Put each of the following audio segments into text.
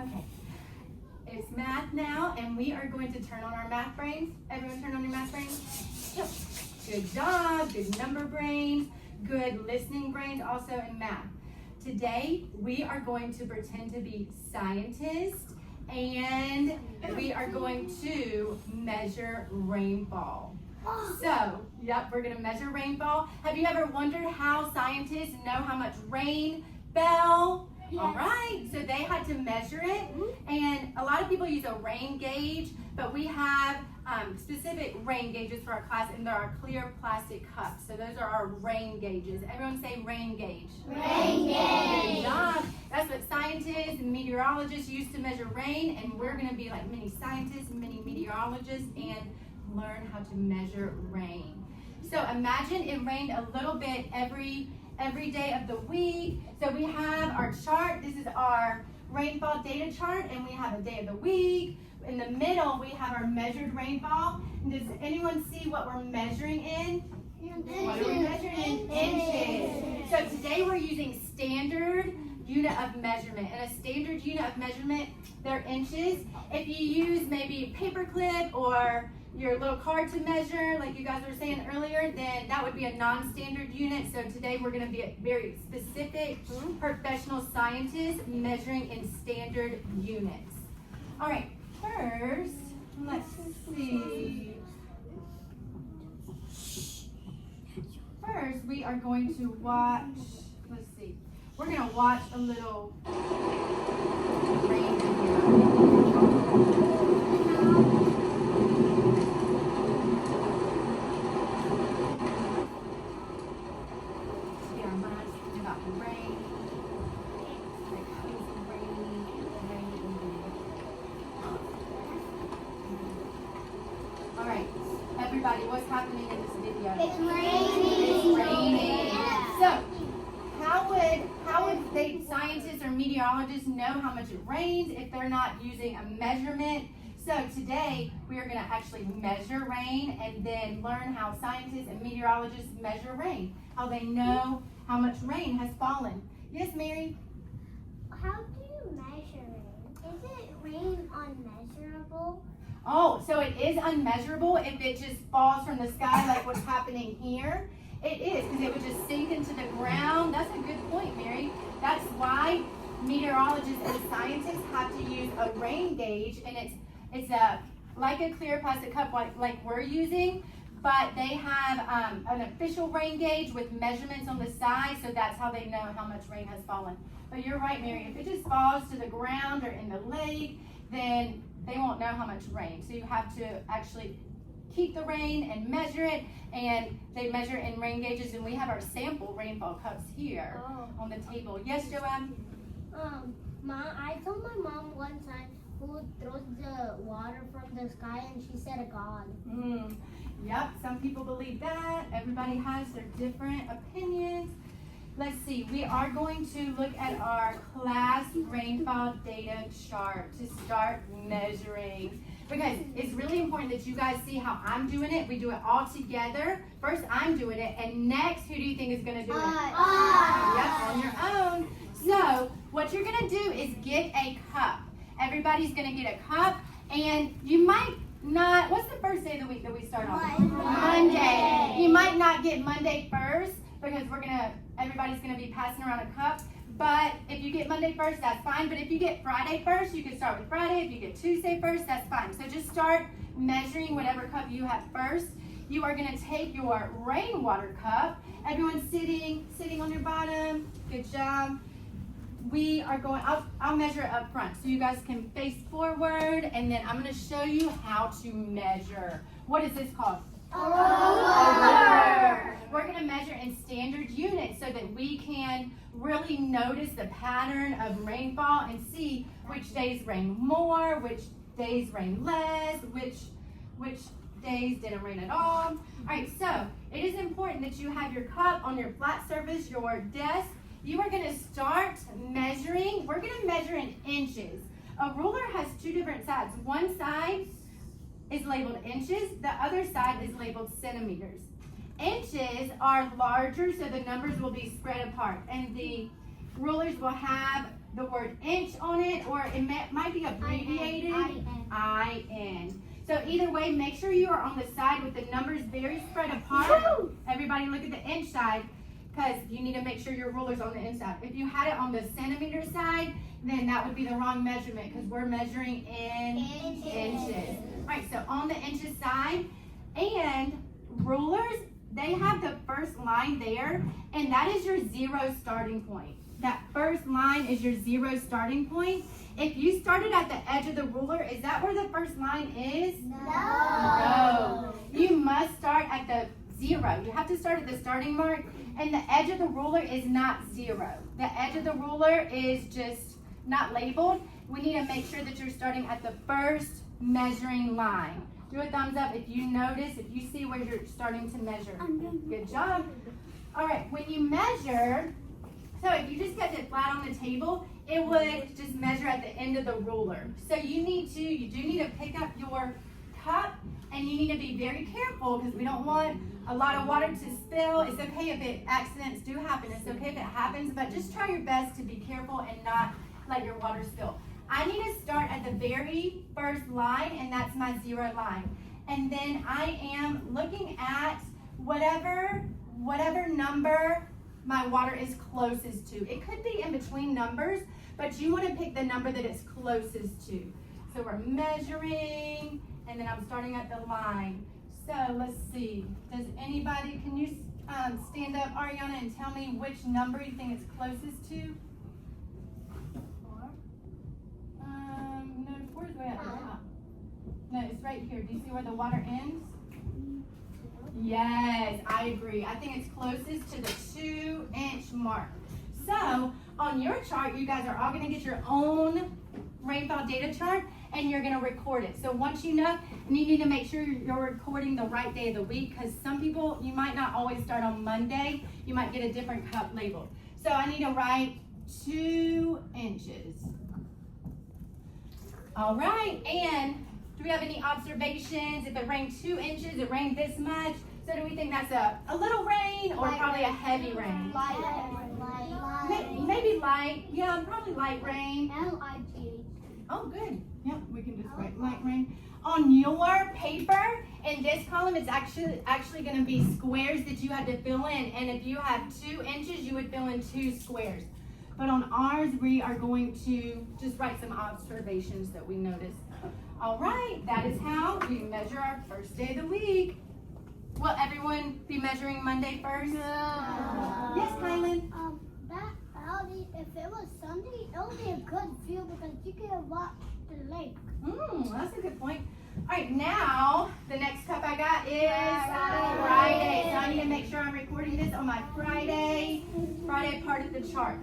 Okay. It's math now, and we are going to turn on our math brains. Everyone turn on your math brains. Yep. Good job. Good number brains. Good listening brains also in math. Today, we are going to pretend to be scientists, and we are going to measure rainfall. So, yep, we're going to measure rainfall. Have you ever wondered how scientists know how much rain fell? Yes. All right, so they had to measure it, and a lot of people use a rain gauge, but we have specific rain gauges for our class, and there are clear plastic cups. So those are our rain gauges. Everyone say rain gauge. Rain gauge. Good job. That's what scientists and meteorologists use to measure rain, and we're going to be like mini scientists and mini meteorologists and learn how to measure rain. So imagine it rained a little bit every day of the week. So we have our chart. This is our rainfall data chart, and we have a day of the week. In the middle, we have our measured rainfall. And does anyone see what we're measuring in? What are we measuring in? Inches. So today we're using standard unit of measurement. And a standard unit of measurement, they're inches. If you use maybe a paper clip or your little card to measure, like you guys were saying earlier, then that would be a non-standard unit. So today we're going to be a very specific professional scientists measuring in standard units. All right, first, let's see. First, we are going to watch, let's see, we're going to watch a little rain video. Everybody, what's happening in this video? It's raining. It's raining. Yeah. So, how would they, scientists or meteorologists, know how much it rains if they're not using a measurement? So today, we are going to actually measure rain and then learn how scientists and meteorologists measure rain, how they know how much rain has fallen. Yes, Mary? How do you measure rain? Is it rain unmeasurable? Oh, so it is unmeasurable if it just falls from the sky like what's happening here? It is, because it would just sink into the ground. That's a good point, Mary. That's why meteorologists and scientists have to use a rain gauge, and it's like a clear plastic cup like we're using, but they have an official rain gauge with measurements on the side, so that's how they know how much rain has fallen. But you're right, Mary. If it just falls to the ground or in the lake, then they won't know how much rain. So you have to actually keep the rain and measure it, and they measure in rain gauges, and we have our sample rainfall cups here on the table. Yes, Joanne? I told my mom one time who throws the water from the sky, and she said a god. Yep, some people believe that. Everybody has their different opinions. Let's see, we are going to look at our class rainfall data chart to start measuring, because it's really important that you guys see how I'm doing it. We do it all together. First, I'm doing it, and next, who do you think is going to do it? Yep, on your own. So, what you're going to do is get a cup. Everybody's going to get a cup, and you might not, what's the first day of the week that we start on? Monday. You might not get Monday first, because everybody's gonna be passing around a cup. But if you get Monday first, that's fine. But if you get Friday first, you can start with Friday. If you get Tuesday first, that's fine. So just start measuring whatever cup you have first. You are gonna take your rainwater cup. Everyone sitting on your bottom. Good job. We are going, I'll measure it up front so you guys can face forward, and then I'm gonna show you how to measure. What is this called? A ruler. We're going to measure in standard units so that we can really notice the pattern of rainfall and see which days rain more, which days rain less, which days didn't rain at all. All right, so it is important that you have your cup on your flat surface, your desk. You are going to start measuring. We're going to measure in inches. A ruler has two different sides. One side is labeled inches. The other side is labeled centimeters. Inches are larger, so the numbers will be spread apart, and the rulers will have the word inch on it, or it might be abbreviated. IN. So either way, make sure you are on the side with the numbers very spread apart. Everybody look at the inch side, because you need to make sure your ruler's on the inside. If you had it on the centimeter side, then that would be the wrong measurement, because we're measuring in inches. All right, so on the inches side, and rulers, they have the first line there, and that is your 0 starting point. That first line is your 0 starting point. If you started at the edge of the ruler, is that where the first line is? No. You must start at the 0. You have to start at the starting mark, and the edge of the ruler is not 0. The edge of the ruler is just not labeled. We need to make sure that you're starting at the first measuring line. Do a thumbs up if you notice, if you see where you're starting to measure. Good job. All right, when you measure, so if you just kept it flat on the table, it would just measure at the end of the ruler. So you do need to pick up your cup, and you need to be very careful, because we don't want a lot of water to spill. It's okay if accidents do happen. It's okay if it happens, but just try your best to be careful and not let your water spill. I need to start at the very first line, and that's my 0 line. And then I am looking at whatever number my water is closest to. It could be in between numbers, but you want to pick the number that it's closest to. So we're measuring, and then I'm starting at the line. So let's see. Does anybody, can you stand up, Ariana, and tell me which number you think it's closest to? 4. No, 4 is way at the top. No, it's right here. Do you see where the water ends? Yes, I agree. I think it's closest to the 2-inch mark. So on your chart, you guys are all going to get your own rainfall data chart, and you're going to record it. So once you know, and you need to make sure you're recording the right day of the week, because some people, you might not always start on Monday. You might get a different cup labeled. So I need to write 2 inches. All right, and do we have any observations? If it rained 2 inches, it rained this much. So do we think that's a little rain, or probably a heavy rain? Light. Maybe light. Yeah, probably light rain. L-I-G-H. Oh, good. Yeah, we can just write light rain. On your paper, in this column, it's actually going to be squares that you had to fill in. And if you have 2 inches, you would fill in 2 squares. But on ours, we are going to just write some observations that we noticed. All right, that is how we measure our first day of the week. Will everyone be measuring Monday first? No. Yes, Kylan? If it was Sunday, it would be a good view, because you can watch the lake. That's a good point. All right, now the next cup I got is Friday. So I need to make sure I'm recording this on my Friday part of the chart.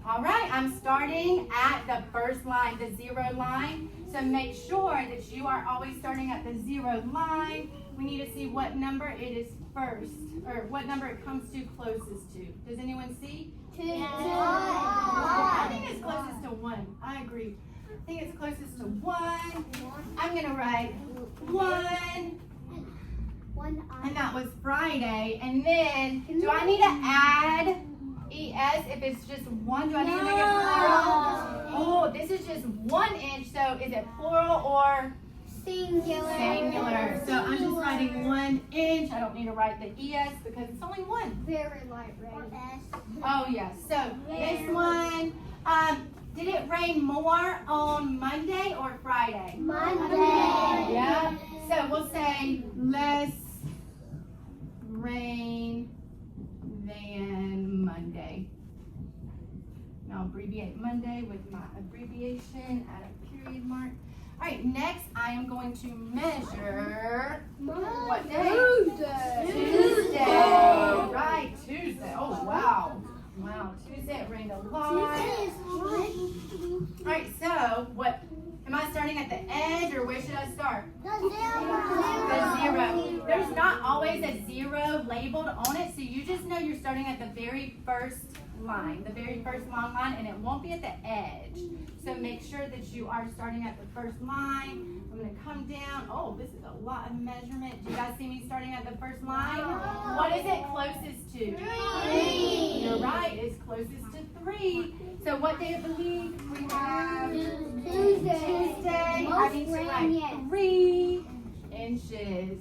All right, I'm starting at the first line, the 0 line. So make sure that you are always starting at the 0 line. We need to see what number it is first, or what number it comes to closest to. Does anyone see? 2. I think it's closest to 1. I agree. I think it's closest to 1. I'm going to write 1. And that was Friday. And then, do I need to add ES if it's just 1? Do I need to make it plural? Oh, this is just 1 inch. So is it plural or Singular. singular? So I'm just writing 1 inch. I don't need to write the ES because it's only 1. Very light rain. Oh, yes. So this one, did it rain more on Monday or Friday? Monday. Yeah. So we'll say less rain than Monday. And I'll abbreviate Monday with my abbreviation, add a period mark. All right, next I am going to measure what day? Tuesday. Right, Tuesday. Oh, wow. Wow, Tuesday it rained a lot. All right, so what? Am I starting at the edge, or where should I start? The 0. There's not always a 0 labeled on it, so you just know you're starting at the very first line, the very first long line, and it won't be at the edge. So make sure that you are starting at the first line. I'm going to come down. Oh, this is a lot of measurement. Do you guys see me starting at the first line? What is it closest to? 3. You're right, it's closest to 3. So what day of the week? We have Tuesday. I need to Most write rain yet. 3 inches.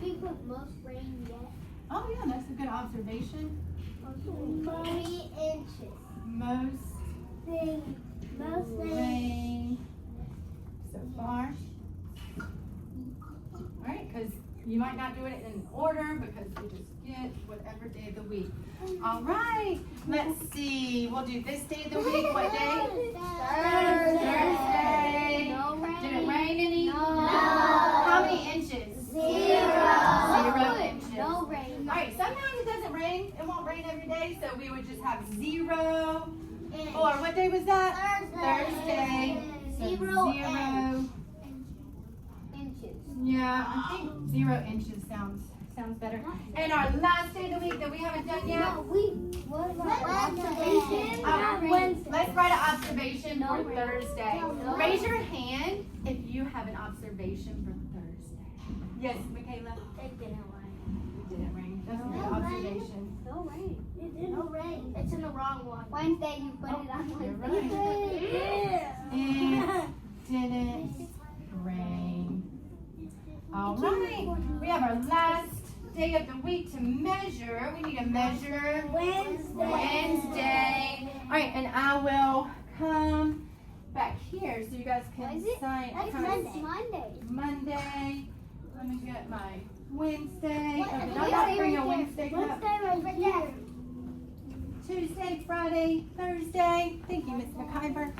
We put most rain yet. Oh yeah, that's a good observation. 3 inches. Most Most rain so far. Alright, because you might not do it in order because we just get whatever day of the week. Alright, let's see. We'll do this day of the week. What day? Thursday. No rain. Did it rain any? No. How many inches? 0. 0 inches. No rain. Alright, sometimes it doesn't rain. It won't rain every day, so we would just have 0. Or what day was that? Thursday. So 0 0. inches. Yeah, I think 0 inches sounds better. And our last day of the week that we haven't done yet. What about observation? Wednesday. Let's write an observation No for rain. Thursday. No. Raise your hand if you have an observation for Thursday. Yes, Michaela? It didn't rain. It didn't rain. That's a good No rain. observation. No rain. It didn't rain. It's in the wrong one. Wednesday, you put it on You're Wednesday. right. It didn't rain. All right. We have our last day of the week to measure. We need to measure Wednesday. All right, and I will come back here so you guys can sign. That's come- Monday. Monday. Let me get my Wednesday. What? Oh, did I Wednesday not bring a right Wednesday cup? right there. Tuesday, Friday, Thursday. Thank you, Miss McIver.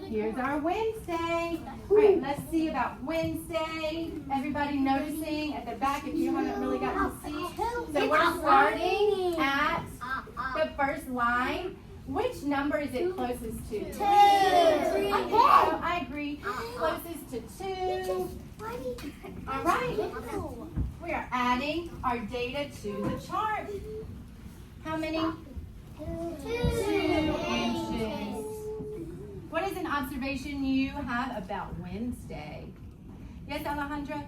Here's our Wednesday. All right, let's see about Wednesday. Everybody noticing at the back if you haven't really got to see. So we're starting at the first line. Which number is it closest to? 2. I agree. Closest to 2. All right. We are adding our data to the chart. How many? 2 inches. What is an observation you have about Wednesday? Yes, Alejandra?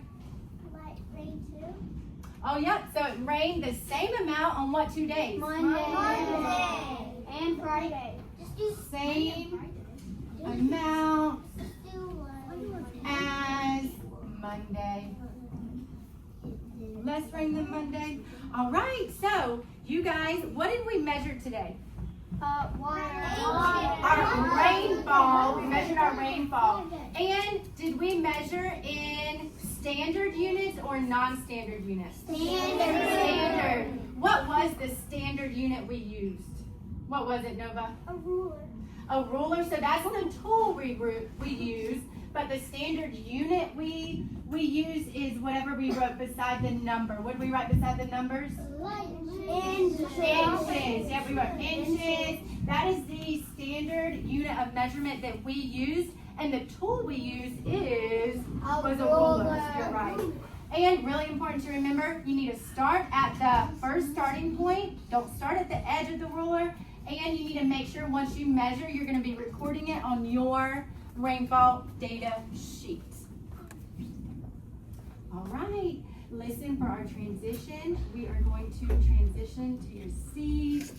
Like rain too? Oh, yep. So it rained the same amount on what 2 days? Monday. And Friday. Just do Same amount Just do one. as Monday. Less rain than Monday. All right. So you guys, what did we measure today? Water. Our rainfall. We measured our rainfall. And did we measure in standard units or non-standard units? Standard. What was the standard unit we used? What was it, Nova? A ruler. A ruler. So that's the tool we use. But the standard unit we use is whatever we wrote beside the number. What did we write beside the numbers? Inches. Inches. Yeah, we wrote inches. That is the standard unit of measurement that we used. And the tool we use was a ruler. So you're right. And really important to remember, you need to start at the first starting point. Don't start at the edge of the ruler. And you need to make sure once you measure, you're going to be recording it on your rainfall data sheet. All right. Listen for our transition. We are going to transition to your seeds.